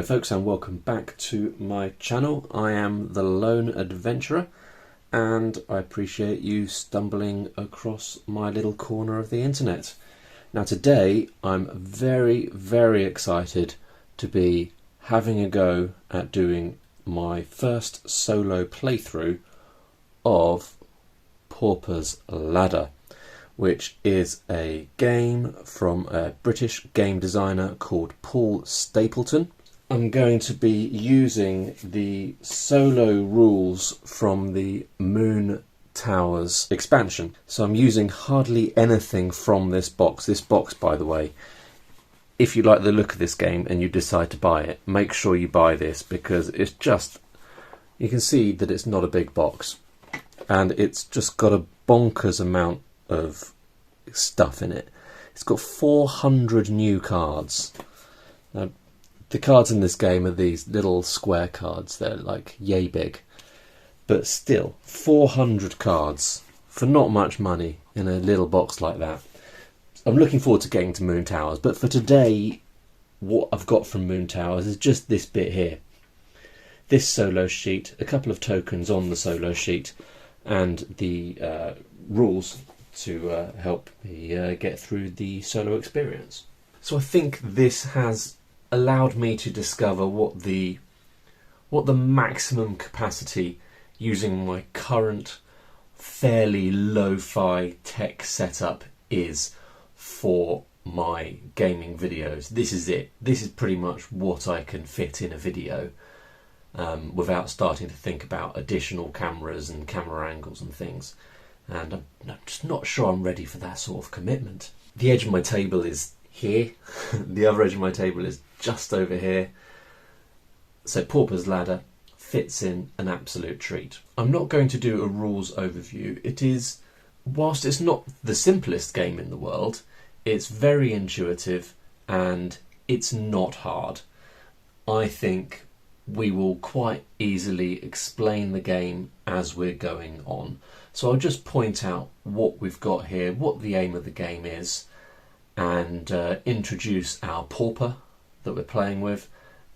Hello folks, and welcome back to my channel. I am the Lone Adventurer, and I appreciate you stumbling across my little corner of the internet. Now today I'm very excited to be having a go at doing my first solo playthrough of Paupers Ladder, which is a game from a British game designer called Paul Stapleton. I'm going to be using the solo rules from the Moon Towers expansion. So I'm using hardly anything from this box. This box, by the way, if you like the look of this game and you decide to buy it, make sure you buy this, because it's just, you can see that it's not a big box and it's just got a bonkers amount of stuff in it. It's got 400 new cards. Now, the cards in this game are these little square cards. They're like yay big, but still 400 cards for not much money in a little box like that. I'm looking forward to getting to Moon Towers, but for today what I've got from Moon Towers is just this bit here, this solo sheet, a couple of tokens on the solo sheet, and the rules to help me get through the solo experience. So I think this has allowed me to discover what the maximum capacity using my current fairly lo-fi tech setup is for my gaming videos. This is it. This is pretty much what I can fit in a video without starting to think about additional cameras and camera angles and things. And I'm just not sure I'm ready for that sort of commitment. The edge of my table is here. The other edge of my table is just over here. So Paupers Ladder fits in an absolute treat. I'm not going to do a rules overview. It is, whilst it's not the simplest game in the world, it's very intuitive and it's not hard. I think we will quite easily explain the game as we're going on. So I'll just point out what we've got here, what the aim of the game is, and introduce our pauper that we're playing with,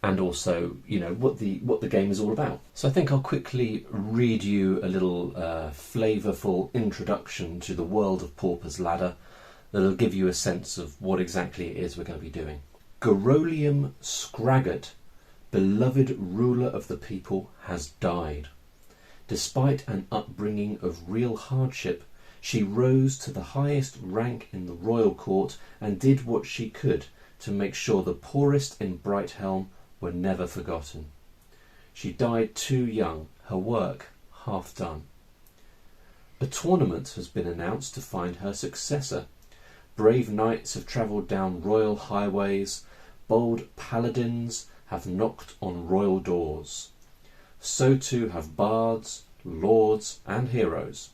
and also, you know, what the game is all about. So I think I'll quickly read you a little flavourful introduction to the world of Paupers Ladder that'll give you a sense of what exactly it is we're going to be doing. Brighthelm Scraggart, beloved ruler of the people, has died. Despite an upbringing of real hardship, she rose to the highest rank in the royal court and did what she could to make sure the poorest in Brighthelm were never forgotten. She died too young, her work half done. A tournament has been announced to find her successor. Brave knights have travelled down royal highways, bold paladins have knocked on royal doors. So too have bards, lords and heroes,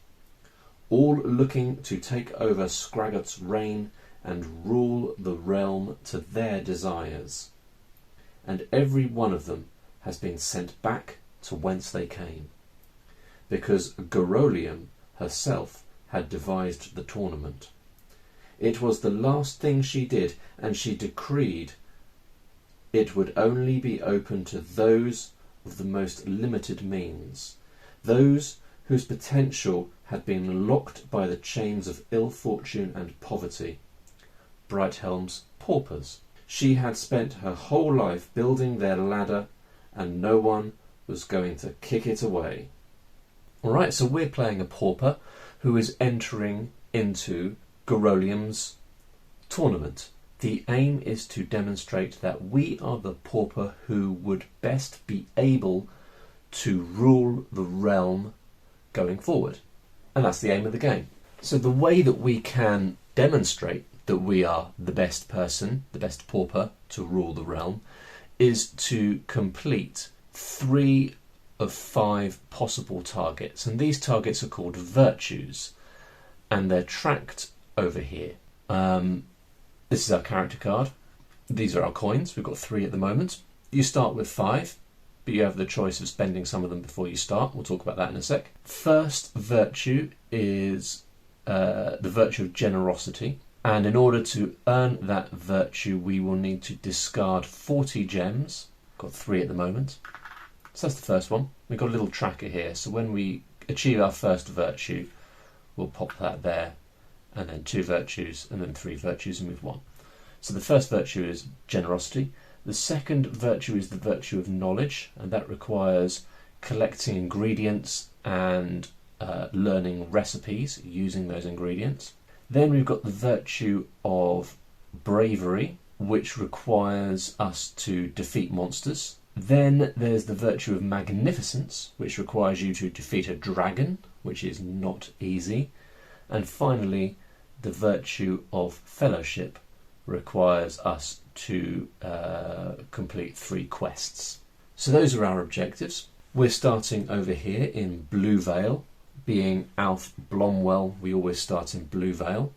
all looking to take over Scraggart's reign and rule the realm to their desires. And every one of them has been sent back to whence they came, because Brighthelm herself had devised the tournament. It was the last thing she did, and she decreed it would only be open to those of the most limited means, those whose potential had been locked by the chains of ill fortune and poverty. Brighthelm's paupers. She had spent her whole life building their ladder, and no one was going to kick it away. Alright, so we're playing a pauper who is entering into Brighthelm's tournament. The aim is to demonstrate that we are the pauper who would best be able to rule the realm going forward. And that's the aim of the game. So the way that we can demonstrate that we are the best person, the best pauper to rule the realm, is to complete 3 of 5 possible targets. And these targets are called virtues, and they're tracked over here. This is our character card. These are our coins. We've got 3 at the moment. You start with 5, but you have the choice of spending some of them before you start. We'll talk about that in a sec. First virtue is the virtue of generosity. And in order to earn that virtue, we will need to discard 40 gems, got 3 at the moment. So that's the first one. We've got a little tracker here, so when we achieve our first virtue, we'll pop that there, and then 2 virtues, and then 3 virtues, and move 1. So the first virtue is generosity. The second virtue is the virtue of knowledge, and that requires collecting ingredients and learning recipes using those ingredients. Then we've got the virtue of bravery, which requires us to defeat monsters. Then there's the virtue of magnificence, which requires you to defeat a dragon, which is not easy. And finally, the virtue of fellowship requires us to complete 3 quests. So those are our objectives. We're starting over here in Blue Vale. Being Alf Blomwell, we always start in Blue Vale.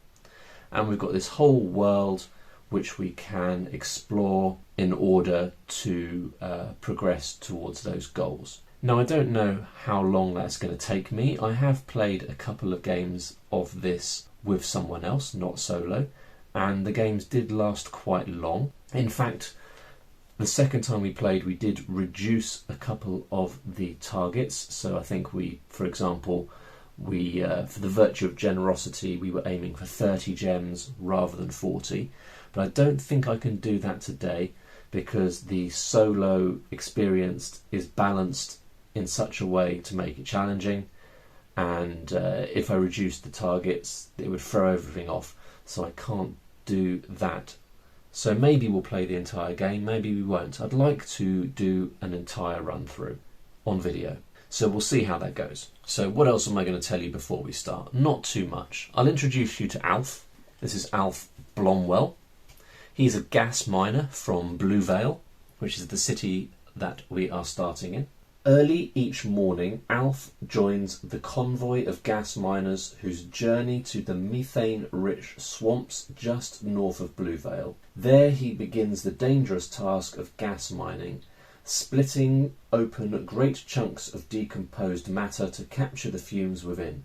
And we've got this whole world which we can explore in order to progress towards those goals. Now, I don't know how long that's going to take me. I have played a couple of games of this with someone else, not solo, and the games did last quite long. In fact, the second time we played, we did reduce a couple of the targets. So I think we, for example, for the virtue of generosity, we were aiming for 30 gems rather than 40. But I don't think I can do that today because the solo experience is balanced in such a way to make it challenging. And if I reduced the targets, it would throw everything off. So I can't do that. So maybe we'll play the entire game, maybe we won't. I'd like to do an entire run through on video. So we'll see how that goes. So what else am I going to tell you before we start? Not too much. I'll introduce you to Alf. This is Alf Blomwell. He's a gas miner from Blue Vale, which is the city that we are starting in. Early each morning, Alf joins the convoy of gas miners whose journey to the methane-rich swamps just north of Blue Vale. There he begins the dangerous task of gas mining, splitting open great chunks of decomposed matter to capture the fumes within.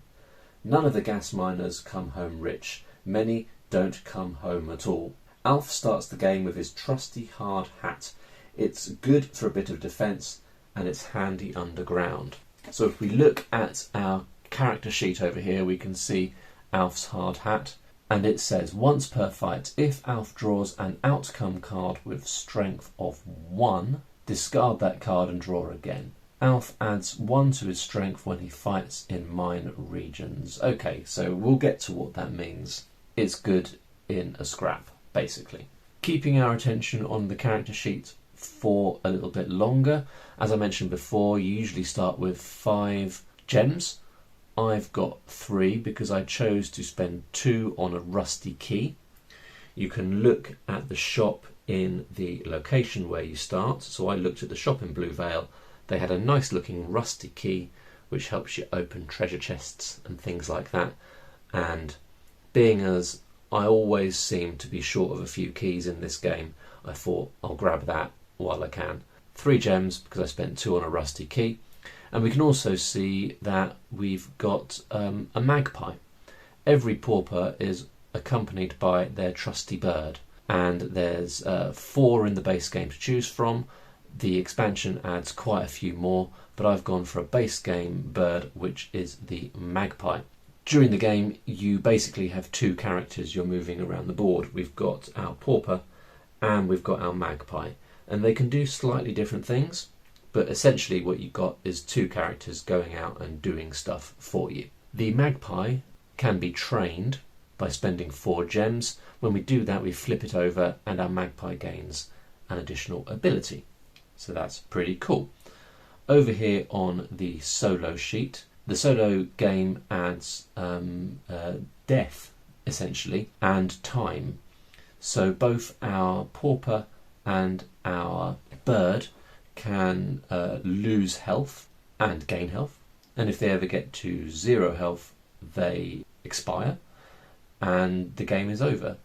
None of the gas miners come home rich. Many don't come home at all. Alf starts the game with his trusty hard hat. It's good for a bit of defence, and it's handy underground. So if we look at our character sheet over here, we can see Alf's hard hat, and it says once per fight, if Alf draws an outcome card with strength of 1, discard that card and draw again. Alf adds 1 to his strength when he fights in mine regions. Okay, so we'll get to what that means. It's good in a scrap, basically. Keeping our attention on the character sheet for a little bit longer. As I mentioned before, you usually start with 5 gems. I've got 3 because I chose to spend 2 on a rusty key. You can look at the shop in the location where you start. So I looked at the shop in Blue Vale. They had a nice looking rusty key which helps you open treasure chests and things like that. And being as I always seem to be short of a few keys in this game, I thought I'll grab that while I can. 3 gems because I spent 2 on a rusty key. And we can also see that we've got a magpie. Every pauper is accompanied by their trusty bird, and there's 4 in the base game to choose from. The expansion adds quite a few more, but I've gone for a base game bird, which is the magpie. During the game, you basically have 2 characters you're moving around the board. We've got our pauper and we've got our magpie, and they can do slightly different things, but essentially what you've got is 2 characters going out and doing stuff for you. The magpie can be trained by spending 4 gems. When we do that, we flip it over and our magpie gains an additional ability. So that's pretty cool. Over here on the solo sheet, the solo game adds death, essentially, and time. So both our pauper and our bird can lose health and gain health. And if they ever get to 0 health, they expire and the game is over.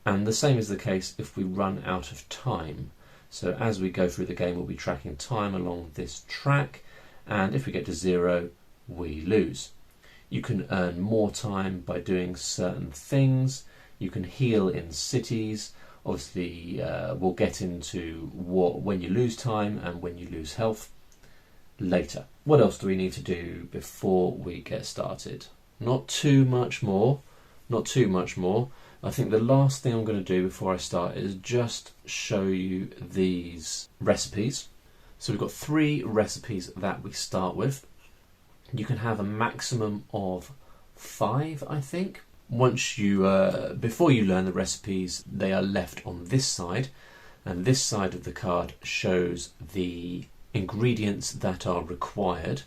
And the same is the case if we run out of time. So as we go through the game, we'll be tracking time along this track, and if we get to 0, we lose. You can earn more time by doing certain things. You can heal in cities, Obviously, we'll get into when you lose time and when you lose health later. What else do we need to do before we get started? Not too much more. Not too much more. I think the last thing I'm going to do before I start is just show you these recipes. So we've got 3 recipes that we start with. You can have a maximum of 5, I think. Once you, before you learn the recipes, they are left on this side, and this side of the card shows the ingredients that are required.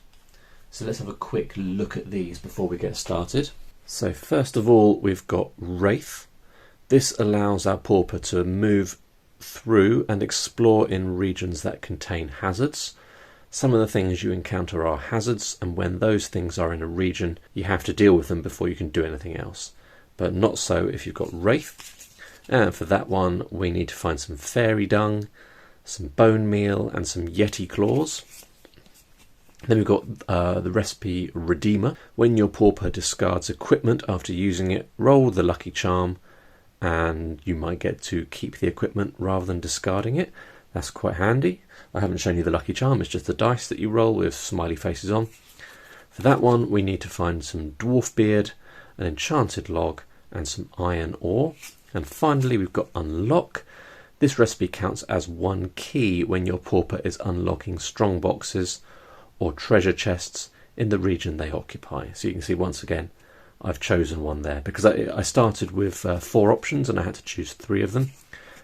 So let's have a quick look at these before we get started. So first of all, we've got Wraith. This allows our pauper to move through and explore in regions that contain hazards. Some of the things you encounter are hazards, and when those things are in a region, you have to deal with them before you can do anything else. But not so if you've got Wraith. And for that one, we need to find some fairy dung, some bone meal, and some yeti claws. Then we've got the recipe Redeemer. When your pauper discards equipment after using it, roll the lucky charm, and you might get to keep the equipment rather than discarding it. That's quite handy. I haven't shown you the lucky charm, it's just the dice that you roll with smiley faces on. For that one, we need to find some dwarf beard, an enchanted log, and some iron ore. And finally, we've got unlock. This recipe counts as 1 key when your pauper is unlocking strong boxes or treasure chests in the region they occupy. So you can see once again, I've chosen one there because I started with 4 options and I had to choose 3 of them.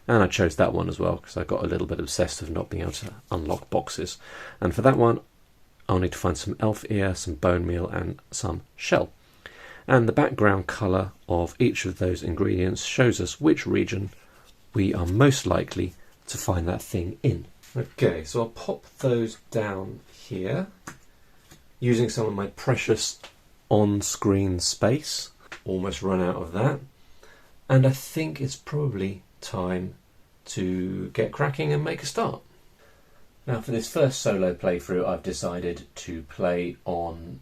And I chose that one as well because I got a little bit obsessed with not being able to unlock boxes. And for that one, I'll need to find some elf ear, some bone meal, and some shell. And the background colour of each of those ingredients shows us which region we are most likely to find that thing in. Okay, so I'll pop those down here using some of my precious on-screen space. Almost run out of that. And I think it's probably time to get cracking and make a start. Now for this first solo playthrough, I've decided to play on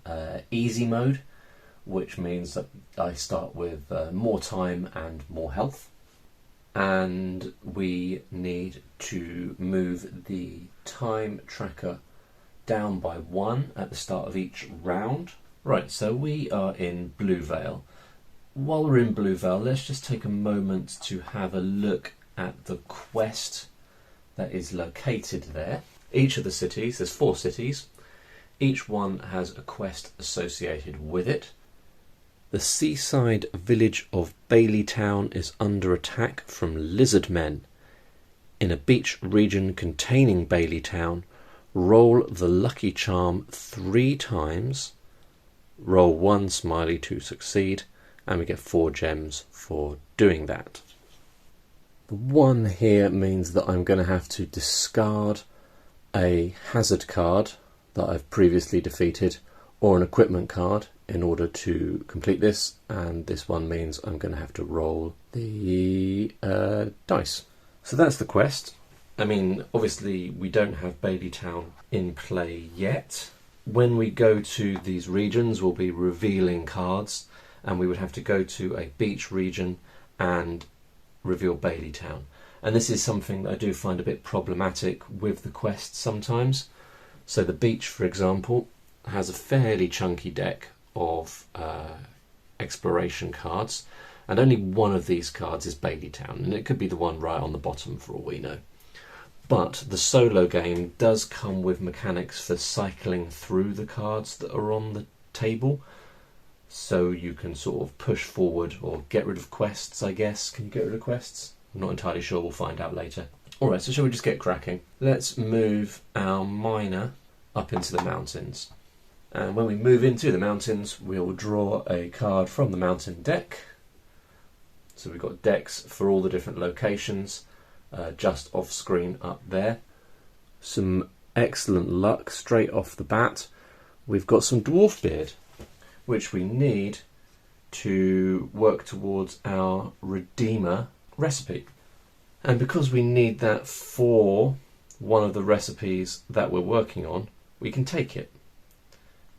easy mode, which means that I start with more time and more health. And we need to move the time tracker down by 1 at the start of each round. Right, so we are in Blue Vale. While we're in Blue Vale, let's just take a moment to have a look at the quest that is located there. Each of the cities, there's 4 cities, each one has a quest associated with it. The seaside village of Baileytown is under attack from lizard men. In a beach region containing Baileytown, roll the lucky charm 3 times, roll 1 smiley to succeed, and we get 4 gems for doing that. The 1 here means that I'm going to have to discard a hazard card that I've previously defeated or an equipment card in order to complete this, and this one means I'm going to have to roll the dice. So that's the quest. I mean, obviously we don't have Baileytown in play yet. When we go to these regions, we'll be revealing cards, and we would have to go to a beach region and reveal Baileytown. And this is something that I do find a bit problematic with the quests sometimes. So the beach, for example, has a fairly chunky deck of exploration cards, and only one of these cards is Baileytown, and it could be the one right on the bottom for all we know. But the solo game does come with mechanics for cycling through the cards that are on the table, so you can sort of push forward or get rid of quests, I guess. Can you get rid of quests? I'm not entirely sure, we'll find out later. Alright, so shall we just get cracking? Let's move our miner up into the mountains. And when we move into the mountains, we'll draw a card from the mountain deck. So we've got decks for all the different locations, just off screen up there. Some excellent luck straight off the bat. We've got some dwarf beard, which we need to work towards our Redeemer recipe. And because we need that for one of the recipes that we're working on, we can take it.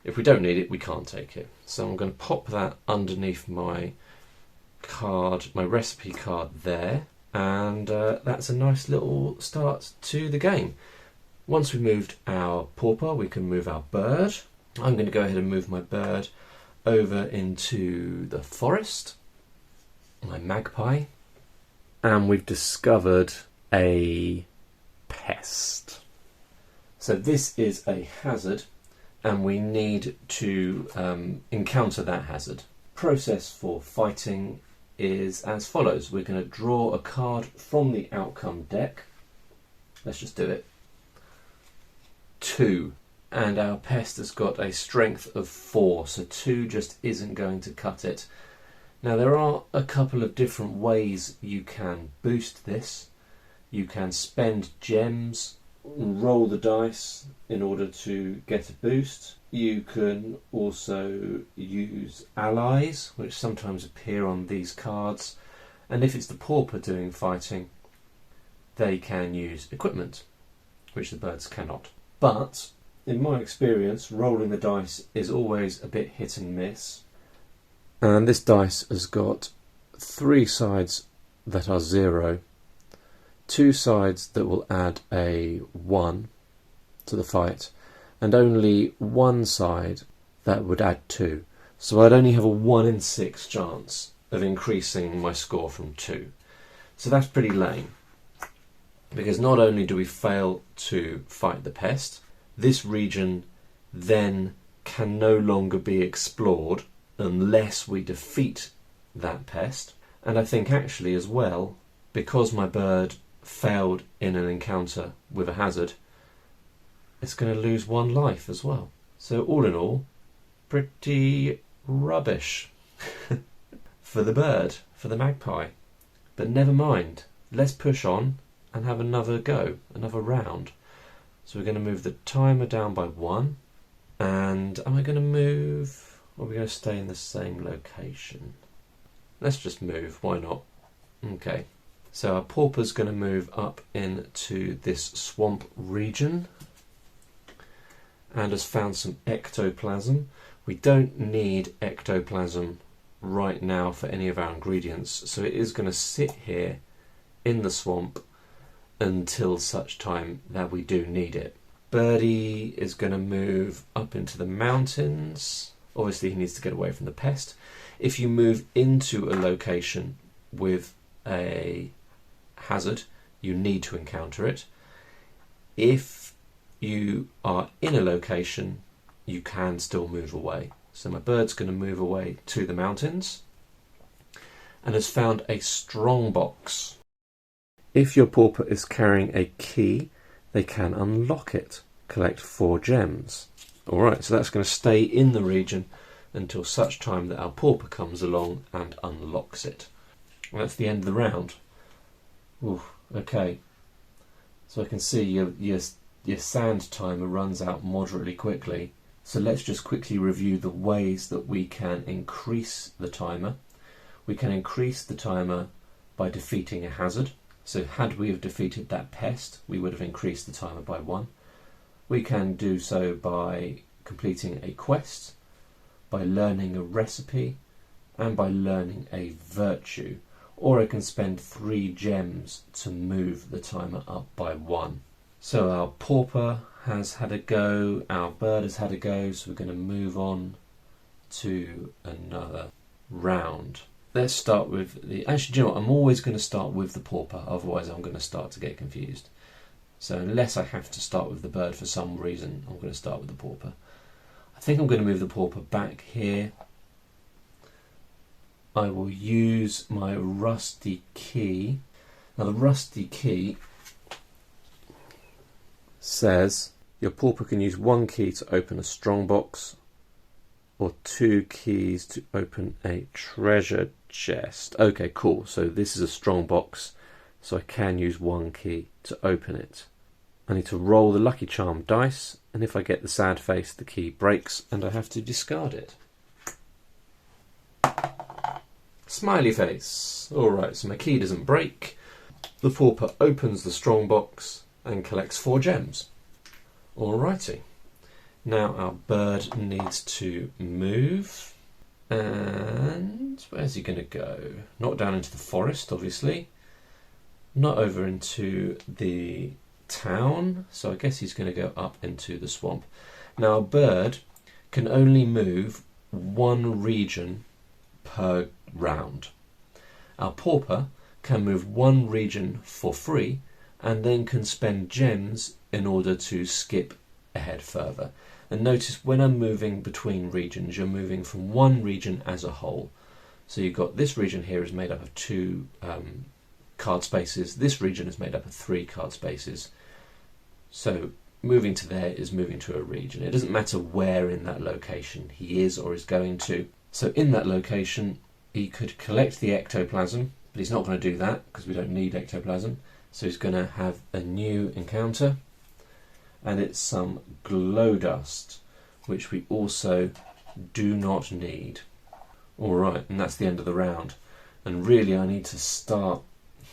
If we don't need it, we can't take it. So I'm going to pop that underneath my card, my recipe card there. And that's a nice little start to the game. Once we've moved our pauper, we can move our bird. I'm going to go ahead and move my bird over into the forest, my magpie, and we've discovered a pest. So this is a hazard, and we need to encounter that hazard. Process for fighting is as follows. We're going to draw a card from the outcome deck. Let's just do it. 2. And our pest has got a strength of 4, so 2 just isn't going to cut it. Now there are a couple of different ways you can boost this. You can spend gems, roll the dice in order to get a boost. You can also use allies, which sometimes appear on these cards, and if it's the pauper doing fighting, they can use equipment, which the birds cannot. But in my experience, rolling the dice is always a bit hit and miss. And this dice has got 3 sides that are 0, 2 sides that will add a 1 to the fight, and only 1 side that would add 2. So I'd only have a 1 in 6 chance of increasing my score from 2. So that's pretty lame, because not only do we fail to fight the pest, this region then can no longer be explored unless we defeat that pest. And I think actually as well, because my bird failed in an encounter with a hazard, it's going to lose 1 life as well. So all in all, pretty rubbish for the bird, for the magpie. But never mind, let's push on and have another go, another round. So we're going to move the timer down by 1. And am I going to move, or are we going to stay in the same location? Let's just move, why not? Okay, so our pauper's going to move up into this swamp region and has found some ectoplasm. We don't need ectoplasm right now for any of our ingredients, so it is going to sit here in the swamp until such time that we do need it. Birdie is going to move up into the mountains. Obviously he needs to get away from the pest. If you move into a location with a hazard, you need to encounter it. If you are in a location, you can still move away. So my bird's going to move away to the mountains and has found a strong box. If your pauper is carrying a key, they can unlock it. Collect 4 gems. Alright, so that's going to stay in the region until such time that our pauper comes along and unlocks it. And that's the end of the round. Ooh, okay. So I can see your sand timer runs out moderately quickly. So let's just quickly review the ways that we can increase the timer. We can increase the timer by defeating a hazard. So had we have defeated that pest, we would have increased the timer by 1. We can do so by completing a quest, by learning a recipe, and by learning a virtue. Or I can spend 3 gems to move the timer up by 1. So our pauper has had a go, our bird has had a go, so we're going to move on to another round. Let's start with the... Actually, do you know what? I'm always going to start with the pauper, otherwise I'm going to start to get confused. So unless I have to start with the bird for some reason, I'm going to start with the pauper. I think I'm going to move the pauper back here. I will use my rusty key. Now the rusty key says your pauper can use 1 key to open a strong box or 2 keys to open a treasure chest. Okay, cool. So this is a strong box, so I can use 1 key to open it. I need to roll the lucky charm dice, and if I get the sad face, the key breaks and I have to discard it. Smiley face. Alright, so my key doesn't break. The pauper opens the strong box and collects 4 gems. Alrighty. Now our bird needs to move. And where's he going to go? Not down into the forest, obviously. not over into the town, so I guess he's going to go up into the swamp. Now a bird can only move one region per round. Our pauper can move one region for free and then can spend gems in order to skip ahead further. And notice when I'm moving between regions, you're moving from one region as a whole. So you've got this region here is made up of 2 card spaces. This region is made up of 3 card spaces. So moving to there is moving to a region. It doesn't matter where in that location he is or is going to. So in that location, he could collect the ectoplasm, but he's not going to do that because we don't need ectoplasm. So he's going to have a new encounter, and it's some glow dust, which we also do not need. Alright, and that's the end of the round. And really I need to start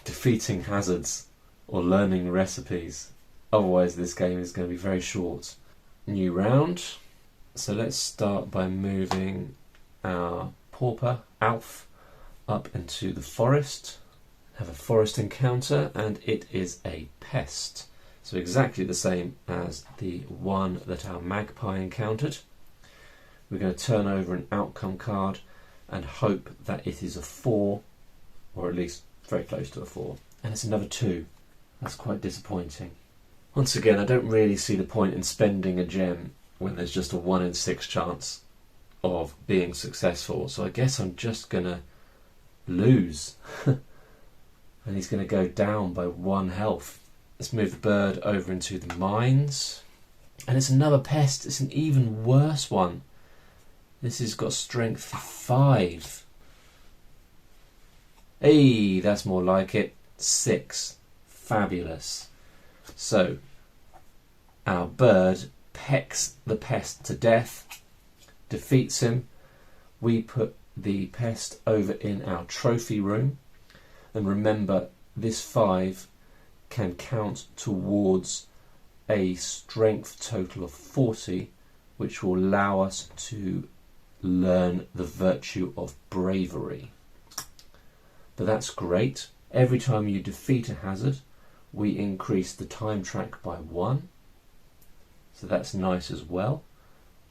defeating hazards or learning recipes. Otherwise this game is going to be very short. New round. So let's start by moving our pauper, Alf, up into the forest. Have a forest encounter, and it is a pest. So exactly the same as the one that our magpie encountered. We're going to turn over an outcome card and hope that it is a 4, or at least very close to a 4. And it's another 2. That's quite disappointing. Once again, I don't really see the point in spending a gem when there's just a 1 in 6 chance of being successful. So I guess I'm just going to lose. And he's going to go down by 1 health. Let's move the bird over into the mines. And it's another pest. It's an even worse one. This has got strength 5. Hey, that's more like it. 6. Fabulous. So, our bird pecks the pest to death, defeats him. We put the pest over in our trophy room. And remember, this 5 can count towards a strength total of 40, which will allow us to learn the virtue of bravery. But that's great. Every time you defeat a hazard, we increase the time track by 1. So that's nice as well.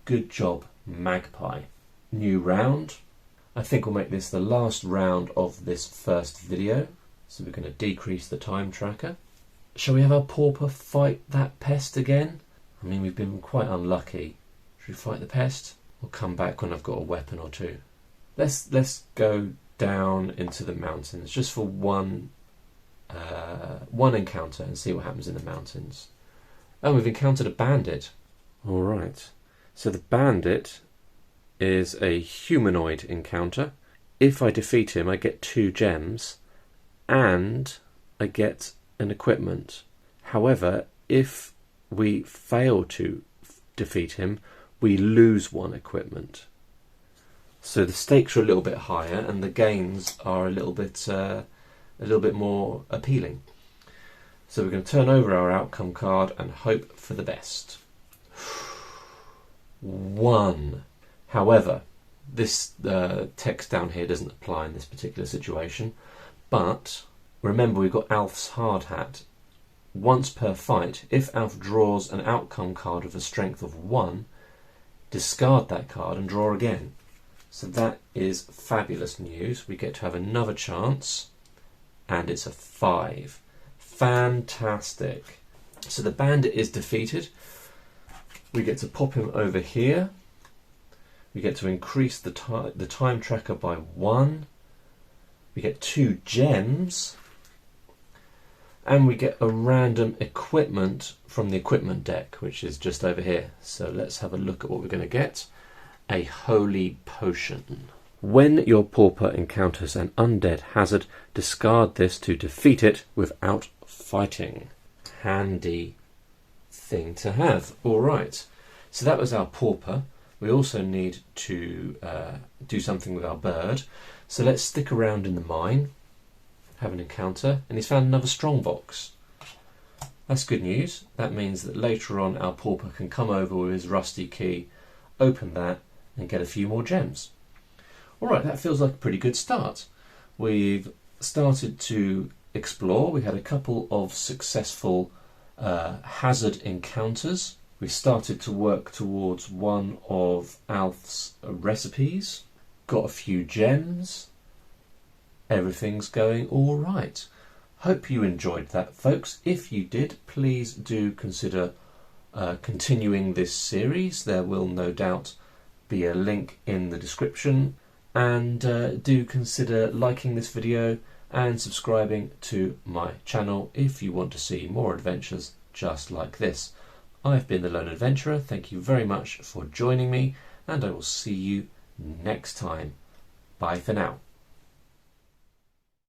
Good job, magpie. New round. I think we'll make this the last round of this first video. So we're going to decrease the time tracker. Shall we have our pauper fight that pest again? I mean, we've been quite unlucky. Should we fight the pest? We'll come back when I've got a weapon or 2. Let's go down into the mountains just for one encounter and see what happens in the mountains. Oh, we've encountered a bandit. Alright, so the bandit is a humanoid encounter. If I defeat him, I get 2 gems and I get an equipment. However, if we fail to defeat him, we lose 1 equipment. So the stakes are a little bit higher and the gains are a little bit more appealing. So we're going to turn over our outcome card and hope for the best. 1. However, this text down here doesn't apply in this particular situation, but remember we've got Alf's hard hat. Once per fight, if Alf draws an outcome card with a strength of 1, discard that card and draw again. So that is fabulous news. We get to have another chance, and it's a 5. Fantastic. So the bandit is defeated. We get to pop him over here. We get to increase the time tracker by 1. We get 2 gems. And we get a random equipment from the equipment deck, which is just over here. So let's have a look at what we're going to get. A holy potion. When your pauper encounters an undead hazard, discard this to defeat it without fighting. Handy thing to have. Alright, so that was our pauper. We also need to do something with our bird. So let's stick around in the mine, have an encounter, and he's found another strongbox. That's good news. That means that later on our pauper can come over with his rusty key, open that, and get a few more gems. Alright, that feels like a pretty good start. We've started to explore. We had a couple of successful hazard encounters. We started to work towards one of Alf's recipes, got a few gems. Everything's going all right. Hope you enjoyed that, folks. If you did, please do consider continuing this series. There will no doubt be a link in the description, and do consider liking this video and subscribing to my channel if you want to see more adventures just like this. I've been the Lone Adventurer. Thank you very much for joining me, and I will see you next time. Bye for now.